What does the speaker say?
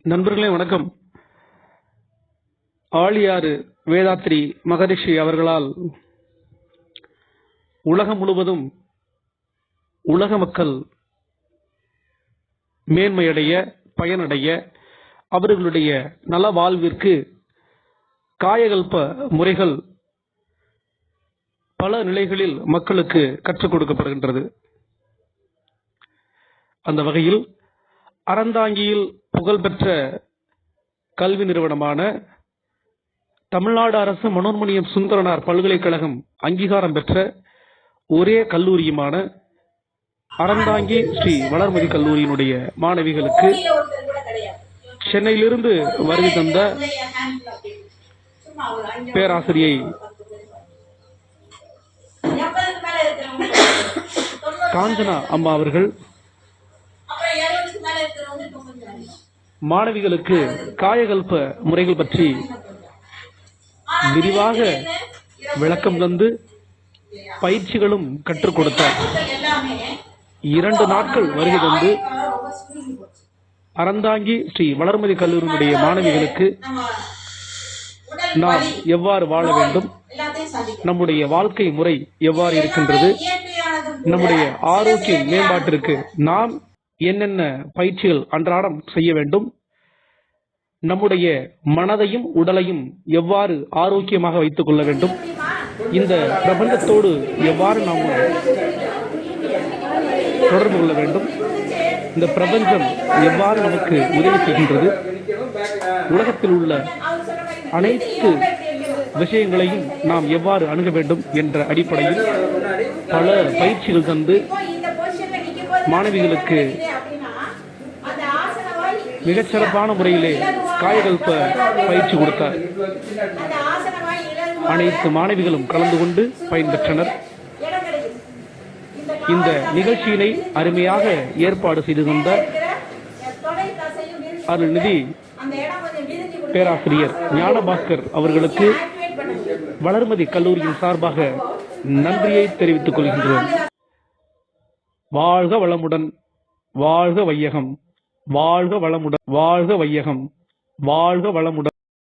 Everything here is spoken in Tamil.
நண்பர்களே வணக்கம். ஆழியாறு வேதாத்ரி மகரிஷி அவர்களால் உலகம் முழுவதும் உலக மக்கள் மேன்மையடைய, பயனடைய, அவர்களுடைய நல வாழ்விற்கு காயகல்ப முறைகள் பல நிலைகளில் மக்களுக்கு கற்றுக் கொடுக்கப்படுகின்றது. அந்த வகையில் அறந்தாங்கியில் புகழ்பெற்ற கல்வி நிறுவனமான தமிழ்நாடு அரசு மனோன்மணியம் சுந்தரனார் பல்கலைக்கழகம் அங்கீகாரம் பெற்ற ஒரே கல்லூரியுமான அறந்தாங்கி ஸ்ரீ வளர்மதி கல்லூரியினுடைய மாணவிகளுக்கு சென்னையிலிருந்து வருகை தந்த பேராசிரியை காஞ்சனா அம்மா அவர்கள் மாணவிகளுக்கு காயகல்ப முறைகள் பற்றி விரிவாக விளக்கம் தந்து பயிற்சிகளும் கற்றுக் கொடுத்தார். 2 நாட்கள் வருகை தந்து அறந்தாங்கி ஸ்ரீ வளர்மதி கல்லூரியினுடைய மாணவிகளுக்கு நாம் எவ்வாறு வாழ வேண்டும், நம்முடைய வாழ்க்கை முறை எவ்வாறு இருக்கின்றது, நம்முடைய ஆரோக்கிய மேம்பாட்டிற்கு நாம் என்னென்ன பயிற்சிகள் அன்றாடம் செய்ய வேண்டும், நம்முடைய மனதையும் உடலையும் எவ்வாறு ஆரோக்கியமாக வைத்துக் கொள்ள வேண்டும், இந்த பிரபஞ்சத்தோடு எவ்வாறு நாம் தொடர்பு கொள்ள வேண்டும், இந்த பிரபஞ்சம் எவ்வாறு நமக்கு உதவி செய்கின்றது, உலகத்தில் உள்ள அனைத்து விஷயங்களையும் நாம் எவ்வாறு அணுக வேண்டும் என்ற அடிப்படையில் பல பயிற்சிகள் தந்து மாணவிகளுக்கு மிகச்சிறப்பான முறையிலே காயகல்ப பயிற்சி கொடுத்தார். அனைத்து மாணவிகளும் கலந்து கொண்டு பயன்பெற்றனர். இந்த நிகழ்ச்சியினை அருமையாக ஏற்பாடு செய்து தந்த அருள்நிதி பேராசிரியர் ஞானபாஸ்கர் அவர்களுக்கு வளர்மதி கல்லூரியின் சார்பாக நன்றியை தெரிவித்துக் கொள்கின்றோம். வாழ்க வளமுடன், வாழ்க வையகம், வாழ்க வளமுடன், வாழ்க வையகம், வாழ்க வளமுடன்.